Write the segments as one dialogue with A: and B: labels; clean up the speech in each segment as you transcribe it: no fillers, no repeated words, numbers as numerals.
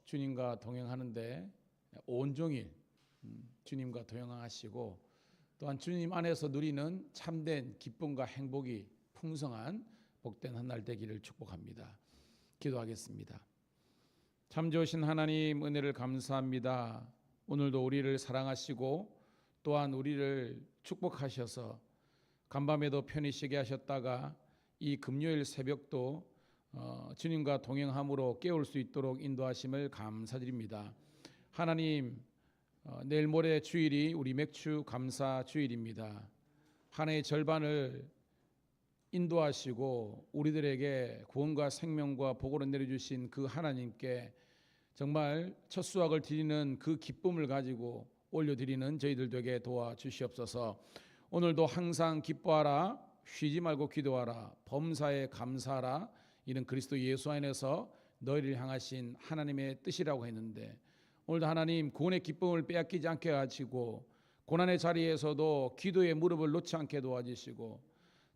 A: 주님과 동행하는데 온종일 주님과 동행하시고 또한 주님 안에서 누리는 참된 기쁨과 행복이 풍성한 복된 한 날 되기를 축복합니다. 기도하겠습니다. 참 좋으신 하나님, 은혜를 감사합니다. 오늘도 우리를 사랑하시고 또한 우리를 축복하셔서 간밤에도 편히 쉬게 하셨다가 이 금요일 새벽도 주님과 동행함으로 깨울 수 있도록 인도하심을 감사드립니다. 하나님, 내일 모레 주일이 우리 맥주 감사 주일입니다. 한 해의 절반을 인도하시고 우리들에게 구원과 생명과 복을 내려주신 그 하나님께 정말 첫 수확을 드리는 그 기쁨을 가지고 올려드리는 저희들 되게 도와주시옵소서. 오늘도 항상 기뻐하라, 쉬지 말고 기도하라, 범사에 감사하라, 이는 그리스도 예수 안에서 너희를 향하신 하나님의 뜻이라고 했는데 오늘도 하나님 구원의 기쁨을 빼앗기지 않게 하시고 고난의 자리에서도 기도의 무릎을 놓지 않게 도와주시고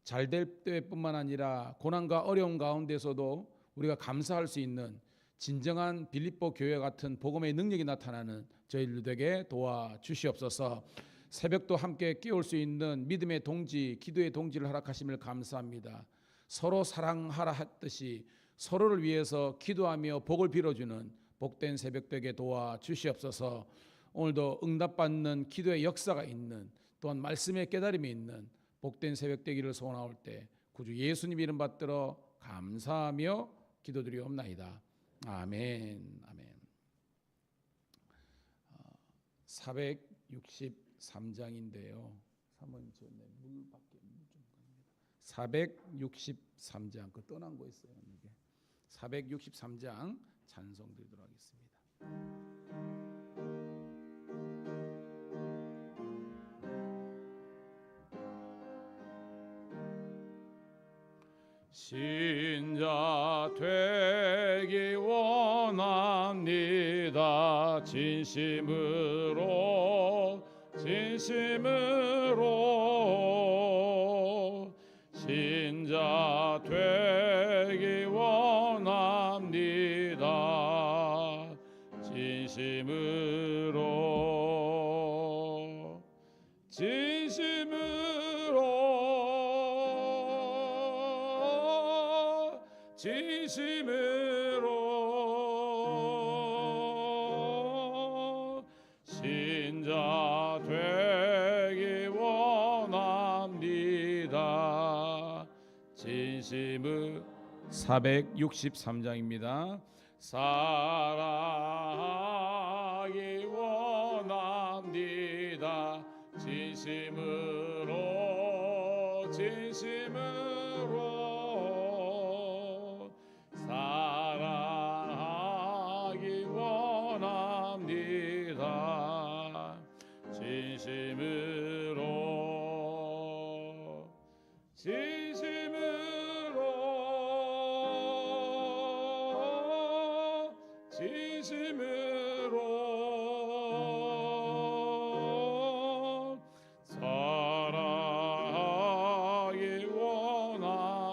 A: 잘될 때뿐만 아니라 고난과 어려움 가운데서도 우리가 감사할 수 있는 진정한 빌립보 교회 같은 복음의 능력이 나타나는 저희들에게 도와주시옵소서. 새벽도 함께 깨울 수 있는 믿음의 동지, 기도의 동지를 허락하심을 감사합니다. 서로 사랑하라 했듯이 서로를 위해서 기도하며 복을 빌어주는 복된 새벽 되게 도와주시옵소서. 오늘도 응답받는 기도의 역사가 있는 또한 말씀의 깨달음이 있는 복된 새벽 되기를 소원하올 때 구주 예수님 이름 받들어 감사하며 기도드리옵나이다. 아멘. 아멘. 463장인데요. 463장 그 떠난 거 있어요. 이게 463장 찬송 드리도록 하겠습니다. 신자 되기 원합니다. 진심으로 신자 되기 원합니다. 진심으로 신자 되기 원합니다. 진심으로 463장입니다. 사랑하기 원합니다. 진심으로 사랑하기 원합니다. 진심으로 사랑하기 원합니다.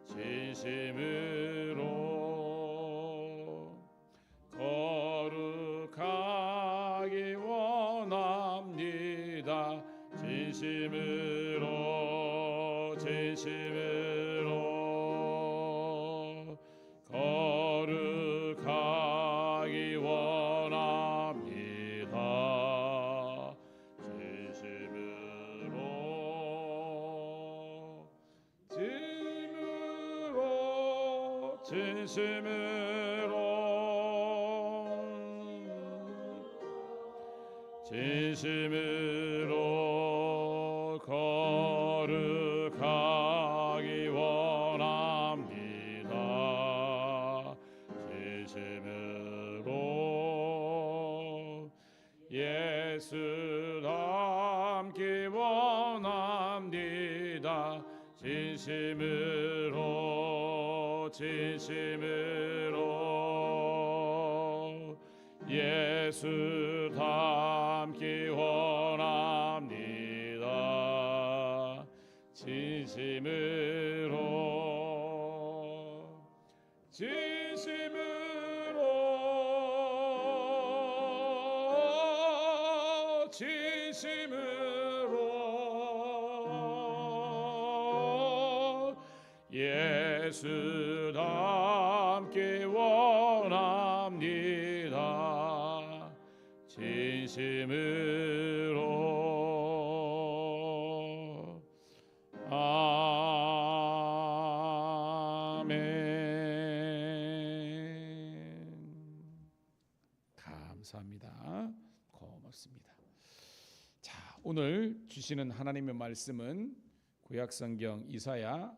A: 진심으로 거룩하기 원합니다. 진심으로 거룩하기 원합니다. 진심으로 거룩하기 원합니다. 진심으로 예수 닮기 원합니다. 진심으로 예수 닮기 원합니다. 진심으로 진심으로 예수 닮기 원합니다. 진심으로. 아멘. 감사합니다. 고맙습니다. 자, 오늘 주시는 하나님의 말씀은 구약성경 이사야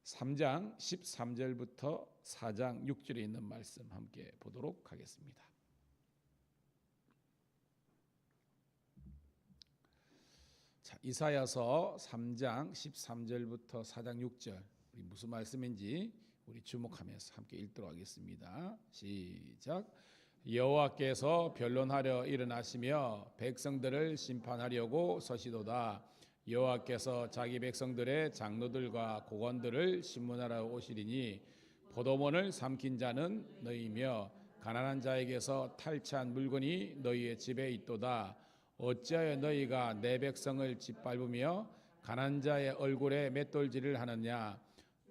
A: 3장 13절부터 4장 6절에 있는 말씀 함께 보도록 하겠습니다. 자, 이사야서 3장 13절부터 4장 6절, 우리 무슨 말씀인지 우리 주목하면서 함께 읽도록 하겠습니다. 시작. 여호와께서 변론하려 일어나시며 백성들을 심판하려고 서시도다. 여호와께서 자기 백성들의 장로들과 고관들을 심문하러 오시리니 포도원을 삼킨 자는 너희며 가난한 자에게서 탈취한 물건이 너희의 집에 있도다. 어찌하여 너희가 내 백성을 짓밟으며 가난한 자의 얼굴에 맷돌질을 하느냐.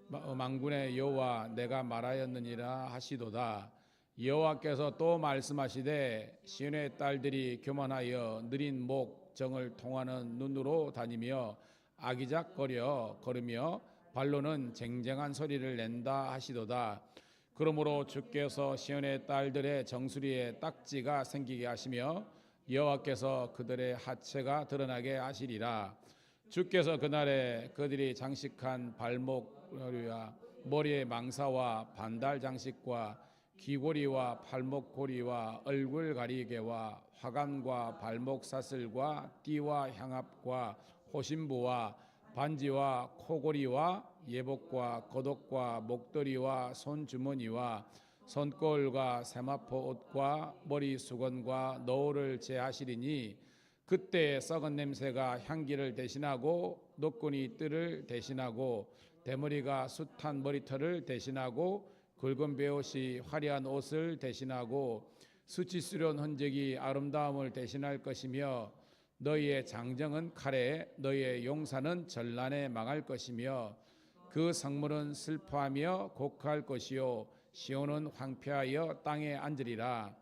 A: 만군의 여호와 내가 말하였느니라 하시도다. 여호와께서 또 말씀하시되 시온의 딸들이 교만하여 느린 목 정을 통하는 눈으로 다니며 아기작거려 걸으며 발로는 쟁쟁한 소리를 낸다 하시도다. 그러므로 주께서 시온의 딸들의 정수리에 딱지가 생기게 하시며 여호와께서 그들의 하체가 드러나게 하시리라. 주께서 그날에 그들이 장식한 발목걸이와 머리에 망사와 반달 장식과 귀고리와 팔목고리와 얼굴 가리개와 화관과 발목 사슬과 띠와 향압과 호심부와 반지와 코고리와 예복과 겉옷과 목도리와 손주머니와 손거울과 세마포 옷과 머리 수건과 너울을 제하시리니 그때 썩은 냄새가 향기를 대신하고 노끈이 뜰을 대신하고 대머리가 숱한 머리털을 대신하고 굵은 베옷이 화려한 옷을 대신하고 수치스러운 흔적이 아름다움을 대신할 것이며 너희의 장정은 칼에 너희의 용사는 전란에 망할 것이며 그 성문은 슬퍼하며 곡할 것이요 시온은 황폐하여 땅에 앉으리라.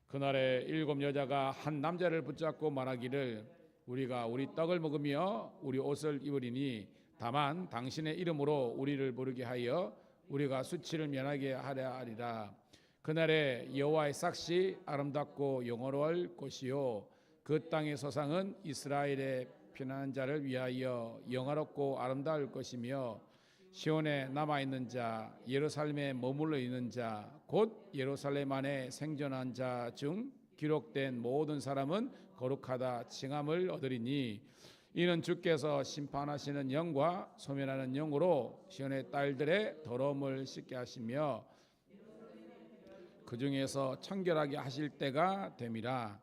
A: 그날에 7 여자가 한 남자를 붙잡고 말하기를 우리가 우리 떡을 먹으며 우리 옷을 입으리니 다만 당신의 이름으로 우리를 부르게 하여 우리가 수치를 면하게 하려 하리라. 그날에 여호와의 삭시 아름답고 영화로울 것이요 그 땅의 소상은 이스라엘의 피난한 자를 위하여 영화롭고 아름다울 것이며 시온에 남아있는 자 예루살렘에 머물러 있는 자 곧 예루살렘 안에 생존한 자 중 기록된 모든 사람은 거룩하다 칭함을 얻으리니 이는 주께서 심판하시는 영과 소멸하는 영으로 시온의 딸들의 더러움을 씻게 하시며 그 중에서 청결하게 하실 때가 됨이라.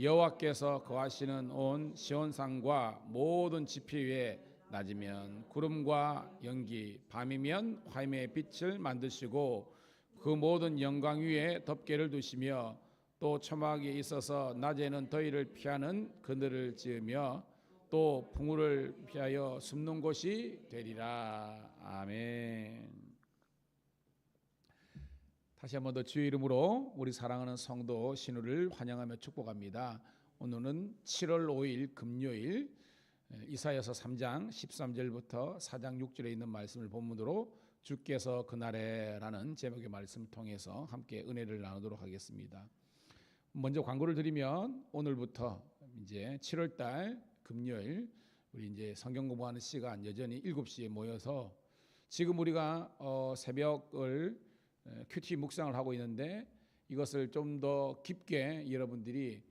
A: 여호와께서 거하시는 온 시온산과 모든 지피 위에 낮이면 구름과 연기 밤이면 화염의 빛을 만드시고 그 모든 영광 위에 덮개를 두시며 또 초막이 있어서 낮에는 더위를 피하는 그늘을 지으며 또 풍우를 피하여 숨는 곳이 되리라. 아멘. 다시 한번 더 주의 이름으로 우리 사랑하는 성도 신우를 환영하며 축복합니다. 오늘은 7월 5일 금요일 이사야서 3장 13절부터 4장 6절에 있는 말씀을 본문으로 주께서 그날에라는 제목의 말씀을 통해서 함께 은혜를 나누도록 하겠습니다. 먼저 광고를 드리면 오늘부터 이제 7월 달 금요일 우리 이제 성경 공부하는 시간 여전히 7시에 모여서 지금 우리가 새벽을 큐티 묵상을 하고 있는데 이것을 좀 더 깊게 여러분들이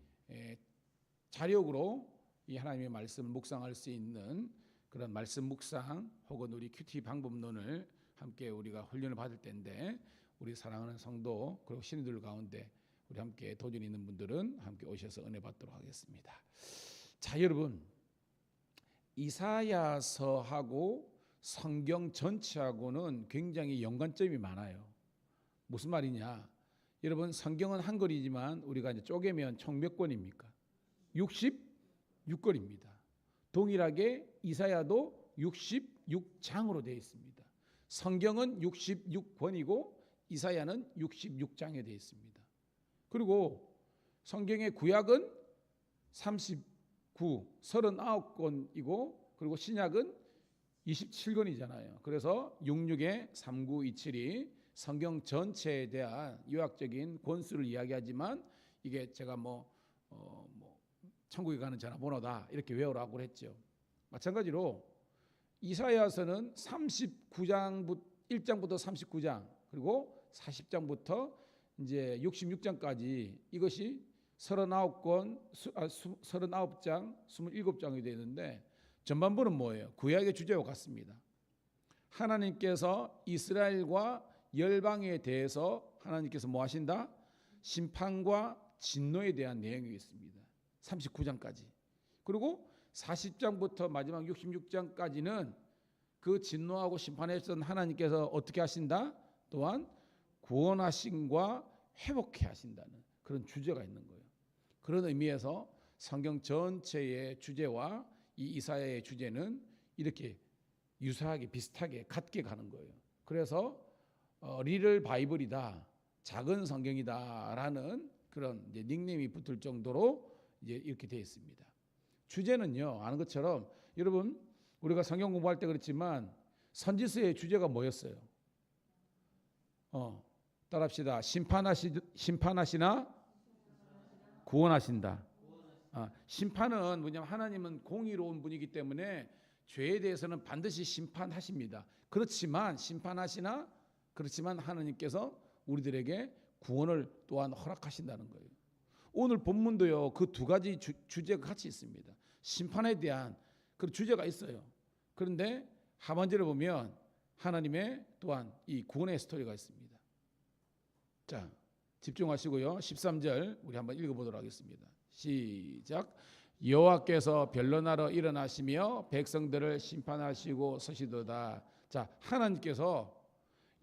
A: 자력으로 이 하나님의 말씀을 묵상할 수 있는 그런 말씀 묵상 혹은 우리 큐티 방법론을 함께 우리가 훈련을 받을 때인데 우리 사랑하는 성도 그리고 신도들 가운데 우리 함께 도전이 있는 분들은 함께 오셔서 은혜 받도록 하겠습니다. 자, 여러분, 이사야서하고 성경 전체하고는 굉장히 연관점이 많아요. 무슨 말이냐? 여러분 성경은 한글이지만 우리가 이제 쪼개면 총 몇 권입니까? 66권입니다. 동일하게 이사야도 66장으로 되어 있습니다. 성경은 66권이고 이사야는 66장에 되어 있습니다. 그리고 성경의 구약은 39권이고 그리고 신약은 27권이잖아요. 그래서 66에 3927이 성경 전체에 대한 요약적인 권수를 이야기하지만 이게 제가 천국에 가는 전화번호다 이렇게 외우라고 했죠. 마찬가지로 이사야서는 39장 1장부터 39장 그리고 40장부터 이제 66장까지 이것이 39장 27장이 되는데 전반부는 뭐예요? 구약의 주제와 같습니다. 하나님께서 이스라엘과 열방에 대해서 하나님께서 뭐 하신다? 심판과 진노에 대한 내용이 있습니다. 39장까지. 그리고 40장부터 마지막 66장까지는 그 진노하고 심판했던 하나님께서 어떻게 하신다? 또한 구원하심과 회복해 하신다는 그런 주제가 있는 거예요. 그런 의미에서 성경 전체의 주제와 이 이사야의 주제는 이렇게 유사하게 비슷하게 같게 가는 거예요. 그래서 리틀 바이블이다, 작은 성경이다라는 그런 이제 닉네임이 붙을 정도로 이제 이렇게 되어 있습니다. 주제는요, 아는 것처럼 여러분 우리가 성경 공부할 때 그렇지만 선지서의 주제가 뭐였어요? 따라합시다. 심판하시나 구원하신다. 심판은 뭐냐면 하나님은 공의로운 분이기 때문에 죄에 대해서는 반드시 심판하십니다. 그렇지만 하나님께서 우리들에게 구원을 또한 허락하신다는 거예요. 오늘 본문도요, 그 두 가지 주제가 같이 있습니다. 심판에 대한 그 주제가 있어요. 그런데 하반절에 보면 하나님의 또한 이 구원의 스토리가 있습니다. 자, 집중하시고요. 13절 우리 한번 읽어보도록 하겠습니다. 시작. 여호와께서 변론하러 일어나시며 백성들을 심판하시고 서시도다. 자, 하나님께서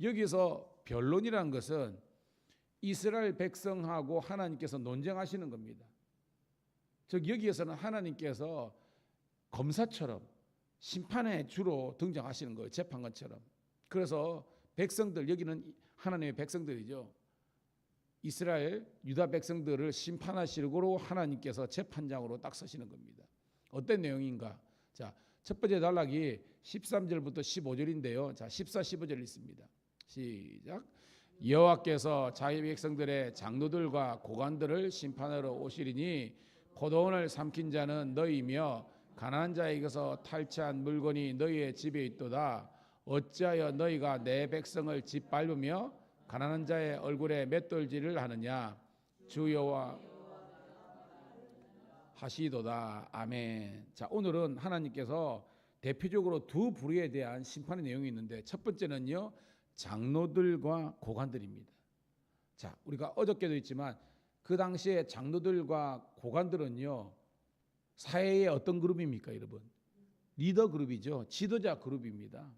A: 여기서 변론이라는 것은 이스라엘 백성하고 하나님께서 논쟁하시는 겁니다. 즉 여기에서는 하나님께서 검사처럼 심판에 주로 등장하시는 거예요. 재판관처럼. 그래서 백성들, 여기는 하나님의 백성들이죠. 이스라엘 유다 백성들을 심판하시려고 하나님께서 재판장으로 딱 서시는 겁니다. 어떤 내용인가? 자, 첫 번째 단락이 13절부터 15절인데요. 자, 14, 15절 있습니다. 시작. 여호와께서 자기 백성들의 장로들과 고관들을 심판하러 오시리니 포도원을 삼킨 자는 너희이며 가난한 자에게서 탈취한 물건이 너희의 집에 있도다. 어찌하여 너희가 내 백성을 짓밟으며 가난한 자의 얼굴에 맷돌질을 하느냐. 주 여호와 하시도다. 아멘. 자, 오늘은 하나님께서 대표적으로 두 부류에 대한 심판의 내용이 있는데 첫 번째는요, 장로들과 고관들입니다. 자, 우리가 어저께도 있지만 그 당시에 장로들과 고관들은요, 사회의 어떤 그룹입니까, 여러분? 리더 그룹이죠. 지도자 그룹입니다.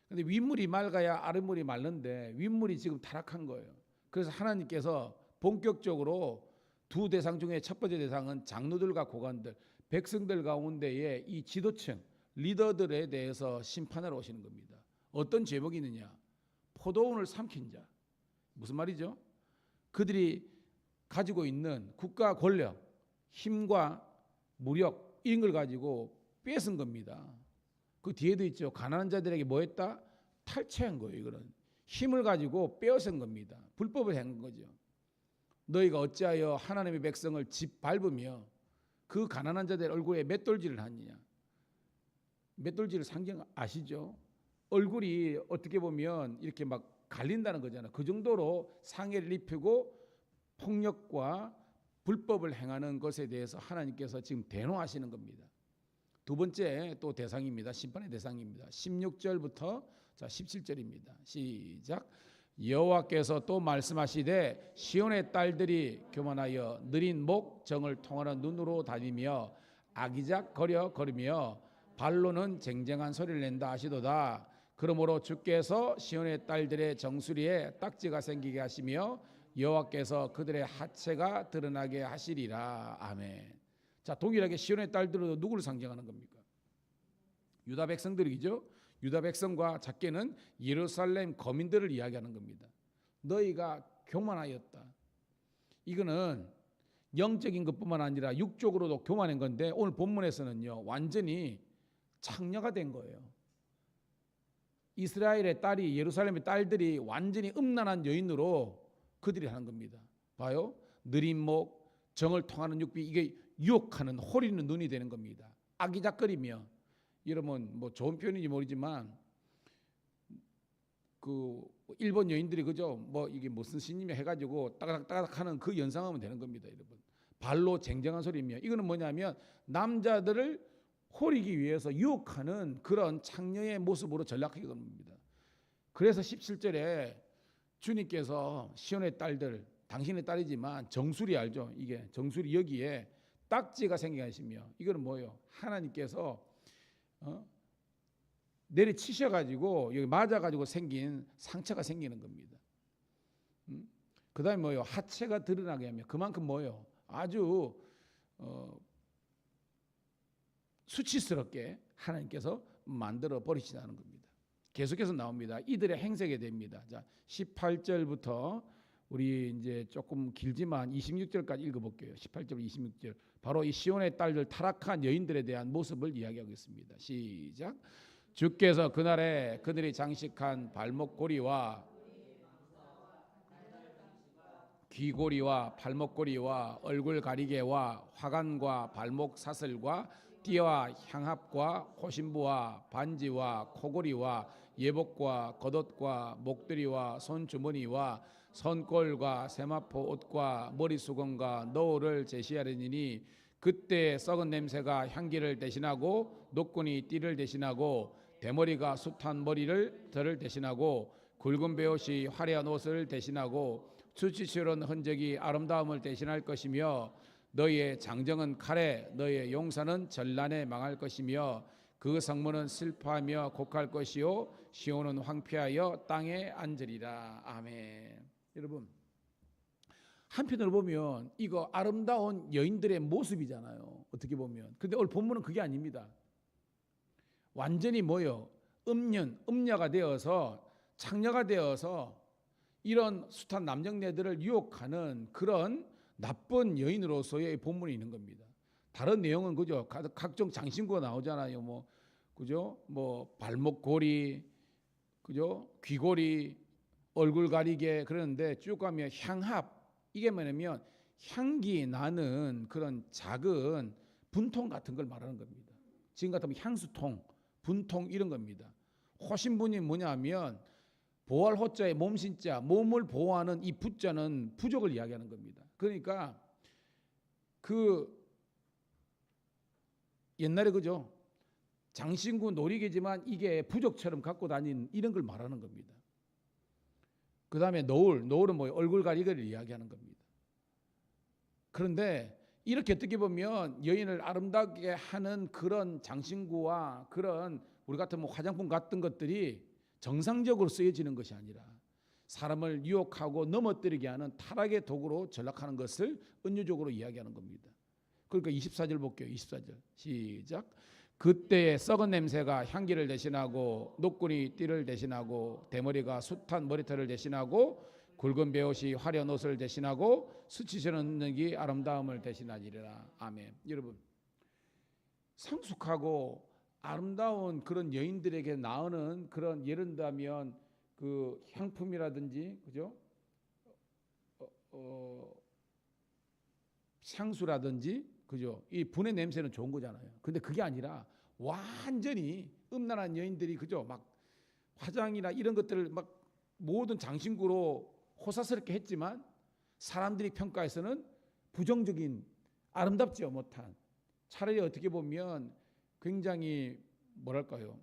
A: 근데 윗물이 맑아야 아랫물이 맑는데 윗물이 지금 타락한 거예요. 그래서 하나님께서 본격적으로 두 대상 중에 첫 번째 대상은 장로들과 고관들, 백성들 가운데에 이 지도층, 리더들에 대해서 심판하러 오시는 겁니다. 어떤 제목이 있느냐? 포도원을 삼킨 자. 무슨 말이죠? 그들이 가지고 있는 국가 권력, 힘과 무력 이런 걸 가지고 뺏은 겁니다. 그 뒤에도 있죠. 가난한 자들에게 뭐 했다? 탈취한 거예요. 이거는 힘을 가지고 빼앗은 겁니다. 불법을 한 거죠. 너희가 어찌하여 하나님의 백성을 짓밟으며 그 가난한 자들 얼굴에 맷돌질을 하느냐. 맷돌질 상징 아시죠? 얼굴이 어떻게 보면 이렇게 막 갈린다는 거잖아요. 그 정도로 상해를 입히고 폭력과 불법을 행하는 것에 대해서 하나님께서 지금 대노하시는 겁니다. 두 번째 또 대상입니다. 심판의 대상입니다. 16절부터 17절입니다. 시작. 여호와께서 또 말씀하시되 시온의 딸들이 교만하여 느린 목 정을 통하는 눈으로 다니며 아기작 걸으며 발로는 쟁쟁한 소리를 낸다 하시도다. 그러므로 주께서 시온의 딸들의 정수리에 딱지가 생기게 하시며 여호와께서 그들의 하체가 드러나게 하시리라. 아멘. 자, 동일하게 시온의 딸들은 누구를 상징하는 겁니까? 유다 백성들이죠. 유다 백성과 작게는 예루살렘 거민들을 이야기하는 겁니다. 너희가 교만하였다. 이거는 영적인 것뿐만 아니라 육적으로도 교만한 건데 오늘 본문에서는요, 완전히 창녀가 된 거예요. 이스라엘의 딸이, 예루살렘의 딸들이 완전히 음란한 여인으로 그들이 하는 겁니다. 봐요. 느린 목, 정을 통하는 육비, 이게 유혹하는 호리는 눈이 되는 겁니다. 아기작거리며, 여러분 뭐 좋은 표현인지 모르지만 그 일본 여인들이 그죠? 뭐 이게 무슨 신님이 해가지고 따닥따닥 하는 그 연상하면 되는 겁니다, 여러분. 발로 쟁쟁한 소리며, 이거는 뭐냐면 남자들을 호리기 위해서 유혹하는 그런 창녀의 모습으로 전락하게 됩니다. 그래서 17절에 주님께서 시온의 딸들, 당신의 딸이지만 정수리 알죠? 이게 정수리 여기에 딱지가 생기게 하시며, 이거는 뭐예요? 하나님께서 내리치셔가지고 여기 맞아가지고 생긴 상처가 생기는 겁니다. 그 다음에 뭐예요? 하체가 드러나게 하며, 그만큼 뭐예요? 아주 수치스럽게 하나님께서 만들어 버리시다는 겁니다. 계속해서 나옵니다. 이들의 행색이 됩니다. 자, 18절부터 우리 이제 조금 길지만 26절까지 읽어볼게요. 18절 26절. 바로 이 시온의 딸들, 타락한 여인들에 대한 모습을 이야기하겠습니다. 시작. 주께서 그날에 그들이 장식한 발목고리와 귀고리와 발목고리와 얼굴 가리개와 화관과 발목 사슬과 띠와 향합과 호신부와 반지와 코고리와 예복과 겉옷과 목도리와 손주머니와 손꼴과 세마포 옷과 머리수건과 너울을 제시하려니니 그때 썩은 냄새가 향기를 대신하고 노끈이 띠를 대신하고 대머리가 숱한 머리를 털을 대신하고 굵은 베옷이 화려한 옷을 대신하고 수치스러운 흔적이 아름다움을 대신할 것이며 너희의 장정은 칼에 너희의 용사는 전란에 망할 것이며 그 성문은 슬퍼하며 곡할 것이요 시온은 황폐하여 땅에 앉으리라. 아멘. 여러분, 한편으로 보면 이거 아름다운 여인들의 모습이잖아요, 어떻게 보면. 근데 오늘 본문은 그게 아닙니다. 완전히 뭐요? 음녀가 되어서, 창녀가 되어서 이런 숱한 남정네들을 유혹하는 그런 나쁜 여인으로서의 본문이 있는 겁니다. 다른 내용은 그죠? 각종 장신구가 나오잖아요. 뭐 그죠? 뭐 발목고리, 그죠? 귀고리, 얼굴 가리개, 그러는데 쭉 가면 향합, 이게 뭐냐면 향기 나는 그런 작은 분통 같은 걸 말하는 겁니다. 지금 같으면 향수통, 분통 이런 겁니다. 호신분이 뭐냐면 보할 호자에 몸신자, 몸을 보호하는 이 부자는 부족을 이야기하는 겁니다. 그러니까 그 옛날에 그죠? 장신구 놀이개지만 이게 부족처럼 갖고 다닌 이런 걸 말하는 겁니다. 그 다음에 노을은 뭐예요? 얼굴 가리개를 이야기하는 겁니다. 그런데 이렇게 어떻게 보면 여인을 아름답게 하는 그런 장신구와 그런 우리 같은 뭐 화장품 같은 것들이 정상적으로 쓰여지는 것이 아니라 사람을 유혹하고 넘어뜨리게 하는 타락의 도구로 전락하는 것을 은유적으로 이야기하는 겁니다. 그러니까 24절 볼게요. 24절 시작. 그때의 썩은 냄새가 향기를 대신하고 노끈이 띠를 대신하고 대머리가 숱한 머리털을 대신하고 굵은 베옷이 화려한 옷을 대신하고 수치스러운 능력이 아름다움을 대신하리라. 아멘. 여러분, 성숙하고 아름다운 그런 여인들에게 나오는 그런, 예를 들면 그 향품이라든지 그죠? 향수라든지 그죠? 이 분의 냄새는 좋은 거잖아요. 근데 그게 아니라 완전히 음란한 여인들이 그죠? 막 화장이나 이런 것들을 막 모든 장신구로 호사스럽게 했지만 사람들이 평가에서는 부정적인, 아름답지 못한, 차라리 어떻게 보면 굉장히 뭐랄까요?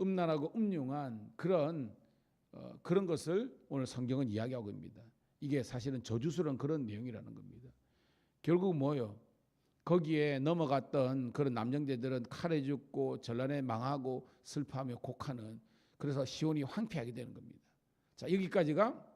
A: 음란하고 음흉한 그런 것을 오늘 성경은 이야기하고 있습니다. 이게 사실은 저주스러운 그런 내용이라는 겁니다. 결국 뭐예요? 거기에 넘어갔던 그런 남정제들은 칼에 죽고 전란에 망하고 슬퍼하며 곡하는, 그래서 시온이 황폐하게 되는 겁니다. 자, 여기까지가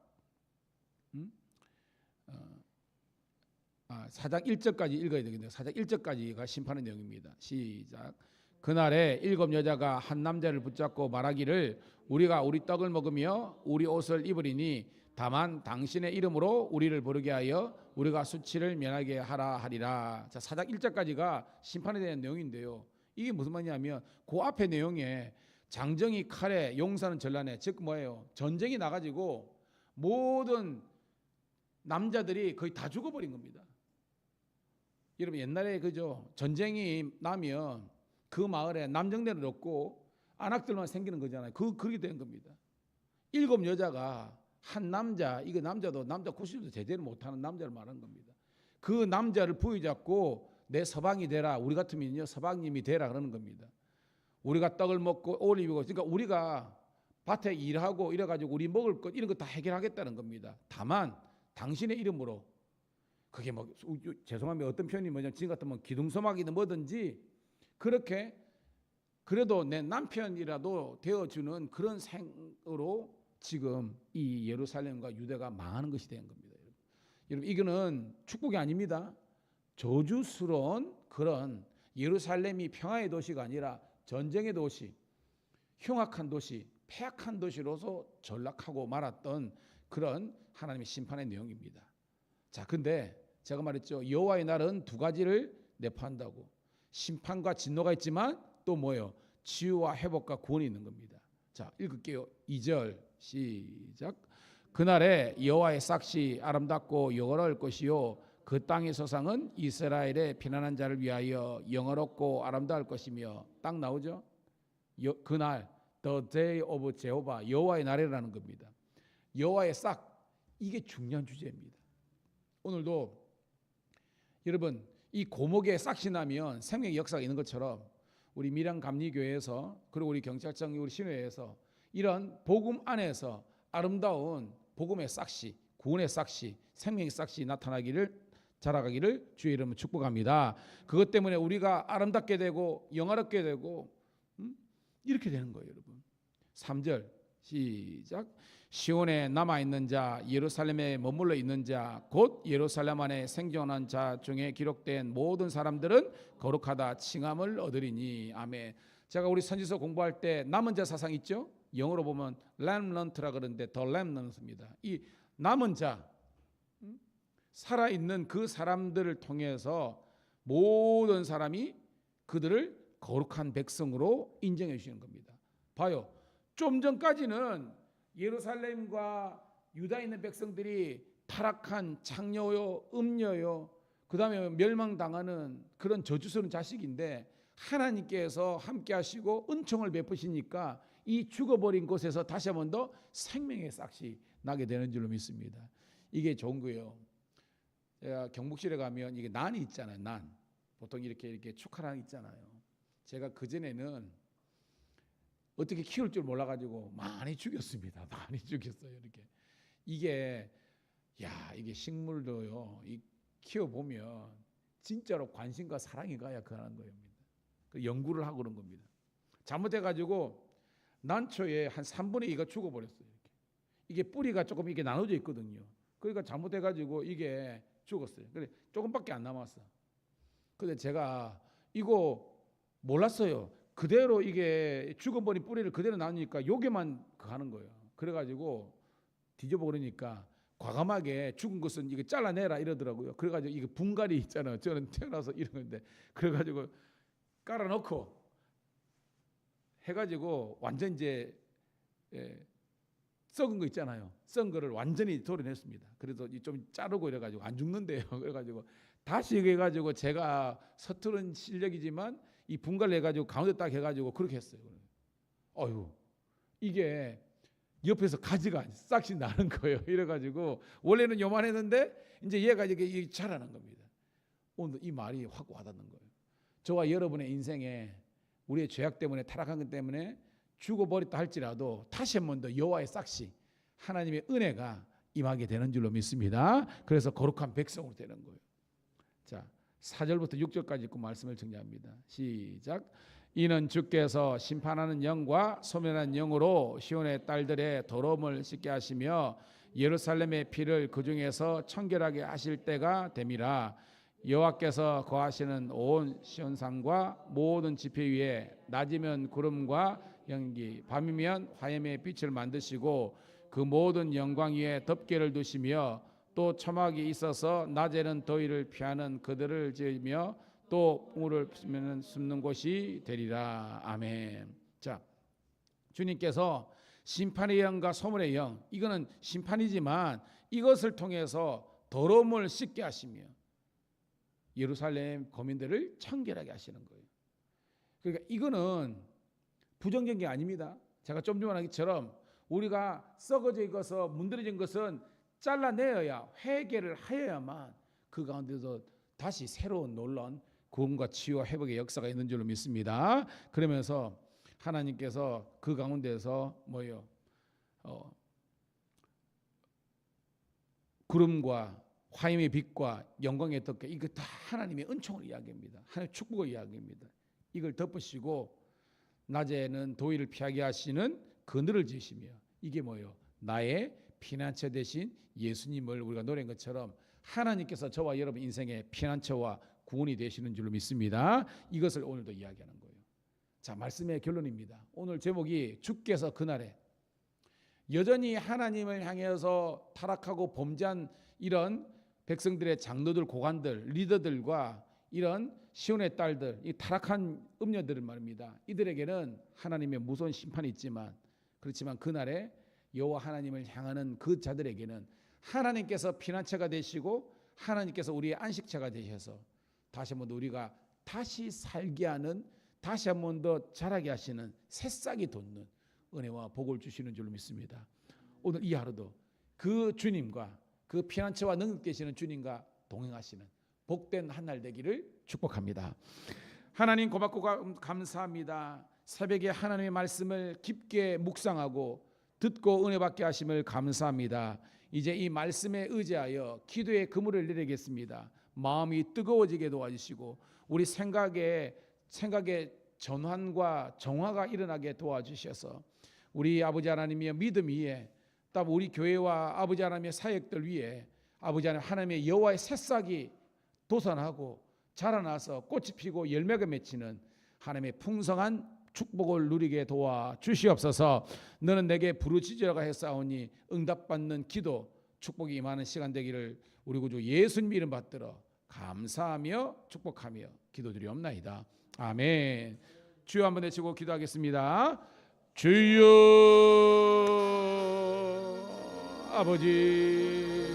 A: 4장 1절까지 읽어야 되겠네요. 4장 1절까지가 심판의 내용입니다. 시작. 그날에 7 여자가 한 남자를 붙잡고 말하기를 우리가 우리 떡을 먹으며 우리 옷을 입으리니 다만 당신의 이름으로 우리를 부르게 하여 우리가 수치를 면하게 하라 하리라. 자, 4장 1절까지가 심판에 대한 내용인데요. 이게 무슨 말이냐면 그 앞에 내용에 장정이 칼에, 용사는 전란에, 즉 뭐예요? 전쟁이 나가지고 모든 남자들이 거의 다 죽어버린 겁니다. 여러분 옛날에 그죠? 전쟁이 나면 그 마을에 남정네를 없고 안악들만 생기는 거잖아요. 그렇게 된 겁니다. 7 여자가 한 남자, 이거 남자도 남자 90도 제대로 못하는 남자를 말하는 겁니다. 그 남자를 부여잡고 내 서방이 되라. 우리 같으면요 서방님이 되라 그러는 겁니다. 우리가 떡을 먹고 옷을 입고, 그러니까 우리가 밭에 일하고 이래가지고 우리 먹을 것 이런 거 다 해결하겠다는 겁니다. 다만 당신의 이름으로, 그게 뭐 죄송하면 어떤 표현이 뭐냐면 지금 같으면 기둥소막이든 뭐든지 그렇게 그래도 내 남편이라도 되어주는 그런 생으로 지금 이 예루살렘과 유대가 망하는 것이 된 겁니다. 여러분 이거는 축복이 아닙니다. 저주스러운 그런 예루살렘이 평화의 도시가 아니라 전쟁의 도시, 흉악한 도시, 패악한 도시로서 전락하고 말았던 그런 하나님의 심판의 내용입니다. 자, 근데 제가 말했죠. 여호와의 날은 2가지를 내포한다고. 심판과 진노가 있지만 또 뭐예요? 치유와 회복과 구원이 있는 겁니다. 자, 읽을게요. 2절 시작. 그날에 여호와의 삭시 아름답고 영화로울 것이요 그 땅의 소상은 이스라엘의 피난한 자를 위하여 영화롭고 아름다울 것이며, 딱 나오죠? 그날 The day of Jehovah, 여호와의 날이라는 겁니다. 여호와의 싹, 이게 중요한 주제입니다. 오늘도 여러분 이 고목에 싹이 나면 생명의 역사가 있는 것처럼 우리 밀양 감리교회에서 그리고 우리 경찰청 우리 신회에서 이런 복음 안에서 아름다운 복음의 싹이, 구원의 싹이, 생명의 싹이 나타나기를 자라가기를 주의 이름으로 축복합니다. 그것 때문에 우리가 아름답게 되고 영화롭게 되고 이렇게 되는 거예요, 여러분. 3절 시작. 시온에 남아있는 자, 예루살렘에 머물러 있는 자, 곧 예루살렘 안에 생존한 자 중에 기록된 모든 사람들은 거룩하다 칭함을 얻으리니. 아멘. 제가 우리 선지서 공부할 때 남은 자 사상 있죠? 영어로 보면 렘넌트라 그러는데 더 렘넌트입니다. 이 남은 자, 살아있는 그 사람들을 통해서 모든 사람이 그들을 거룩한 백성으로 인정해 주시는 겁니다. 봐요. 좀 전까지는 예루살렘과 유다에 있는 백성들이 타락한 창녀요, 음녀요, 그 다음에 멸망당하는 그런 저주스러운 자식인데 하나님께서 함께 하시고 은총을 베푸시니까 이 죽어버린 곳에서 다시 한 번 더 생명의 싹이 나게 되는 줄로 믿습니다. 이게 좋은 거예요. 제가 경북실에 가면 이게 난이 있잖아요. 난 보통 이렇게 축하랑 있잖아요. 제가 그전에는 어떻게 키울 줄 몰라가지고 많이 죽였습니다. 많이 죽였어요. 이렇게 이게 식물도요. 이 키워 보면 진짜로 관심과 사랑이 가야 그하는 겁니다. 그 연구를 하고 그런 겁니다. 잘못해가지고 난초에 한 3분의 2가 죽어버렸어요. 이게 뿌리가 조금 이게 나눠져 있거든요. 그러니까 잘못해가지고 이게 죽었어요. 그래 조금밖에 안 남았어. 근데 제가 이거 몰랐어요. 그대로 이게 죽어버린 뿌리를 그대로 놔두니까 요게만 하는 거예요. 그래가지고 뒤져보 그러니까 과감하게 죽은 것은 이거 잘라내라 이러더라고요. 그래가지고 이게 분갈이 있잖아요. 저는 태어나서 이런 건데 그래가지고 깔아놓고 해가지고 완전 이제 썩은 거 있잖아요. 썩은 거를 완전히 도려냈습니다. 그래도 좀 자르고 이래가지고 안 죽는데요. 그래가지고 다시 해가지고 제가 서투른 실력이지만 이 분갈을 해가지고 가운데 딱 해가지고 그렇게 했어요. 어휴, 이게 옆에서 가지가 싹씩 나는 거예요. 이래가지고 원래는 요만했는데 이제 얘가 이게 자라는 겁니다. 오늘 이 말이 확 와닿는 거예요. 저와 여러분의 인생에 우리의 죄악 때문에 타락한 것 때문에 죽어버렸다 할지라도 다시 한 번 더 여호와의 싹시 하나님의 은혜가 임하게 되는 줄로 믿습니다. 그래서 거룩한 백성으로 되는 거예요. 자, 4절부터 6절까지 읽고 말씀을 정리합니다. 시작. 이는 주께서 심판하는 영과 소멸한 영으로 시온의 딸들의 더러움을 씻게 하시며 예루살렘의 피를 그 중에서 청결하게 하실 때가 됨이라. 여호와께서 거하시는 온 시온산과 모든 지표 위에 낮이면 구름과 연기, 밤이면 화염의 빛을 만드시고 그 모든 영광 위에 덮개를 두시며 또 초막이 있어서 낮에는 더위를 피하는 그들을 지으며 또 붕울을 피면 숨는 곳이 되리라. 아멘. 자, 주님께서 심판의 영과 소멸의 영, 이거는 심판이지만 이것을 통해서 더러움을 씻게 하시며 예루살렘 거민들을 청결하게 하시는 거예요. 그러니까 이거는 부정적인 게 아닙니다. 제가 좀 전에 하기처럼 우리가 썩어져 있어서 문드러진 것은 잘라내어야 회개를 하여야만 그 가운데서 다시 새로운 놀라운 구원과 치유와 회복의 역사가 있는 줄로 믿습니다. 그러면서 하나님께서 그 가운데서 구름과 화염의 빛과 영광의 덮개, 이거 다 하나님의 은총을 이야기합니다. 하나님의 축복을 이야기합니다. 이걸 덮으시고 낮에는 더위를 피하게 하시는 그늘을 지으시며, 이게 뭐예요? 나의 피난처 되신 예수님을 우리가 노래한 것처럼 하나님께서 저와 여러분 인생의 피난처와 구원이 되시는 줄로 믿습니다. 이것을 오늘도 이야기하는 거예요. 자, 말씀의 결론입니다. 오늘 제목이 주께서 그날에, 여전히 하나님을 향해서 타락하고 범죄한 이런 백성들의 장로들, 고관들, 리더들과 이런 시온의 딸들, 이 타락한 음녀들은 말입니다. 이들에게는 하나님의 무서운 심판이 있지만, 그렇지만 그날에 여호와 하나님을 향하는 그 자들에게는 하나님께서 피난처가 되시고 하나님께서 우리의 안식처가 되셔서 다시 한번 우리가 다시 살게 하는, 다시 한번 더 자라게 하시는, 새싹이 돋는 은혜와 복을 주시는 줄로 믿습니다. 오늘 이 하루도 그 주님과, 그 피난처와 능력 되시는 주님과 동행하시는 복된 한 날 되기를 축복합니다. 하나님 고맙고 감사합니다. 새벽에 하나님의 말씀을 깊게 묵상하고 듣고 은혜 받게 하심을 감사합니다. 이제 이 말씀에 의지하여 기도의 그물을 내리겠습니다. 마음이 뜨거워지게 도와주시고 우리 생각에 전환과 정화가 일어나게 도와주셔서 우리 아버지 하나님의 믿음 위에, 또 우리 교회와 아버지 하나님의 사역들 위에 아버지 하나님의 여호와의 새싹이 도산하고 자라나서 꽃이 피고 열매가 맺히는 하나님의 풍성한 축복을 누리게 도와 주시옵소서. 너는 내게 부르짖으라고 했사오니 응답받는 기도, 축복이 임하는 시간 되기를 우리 구주 예수님 이름 받들어 감사하며 축복하며 기도드리옵나이다. 아멘. 주여 한번 외치고 기도하겠습니다. 주여. 아버지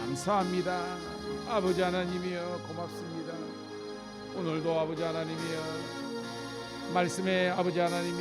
A: 감사합니다. 아버지 하나님이여 고맙습니다. 오늘도 아버지 하나님이여 말씀에 아버지 하나님이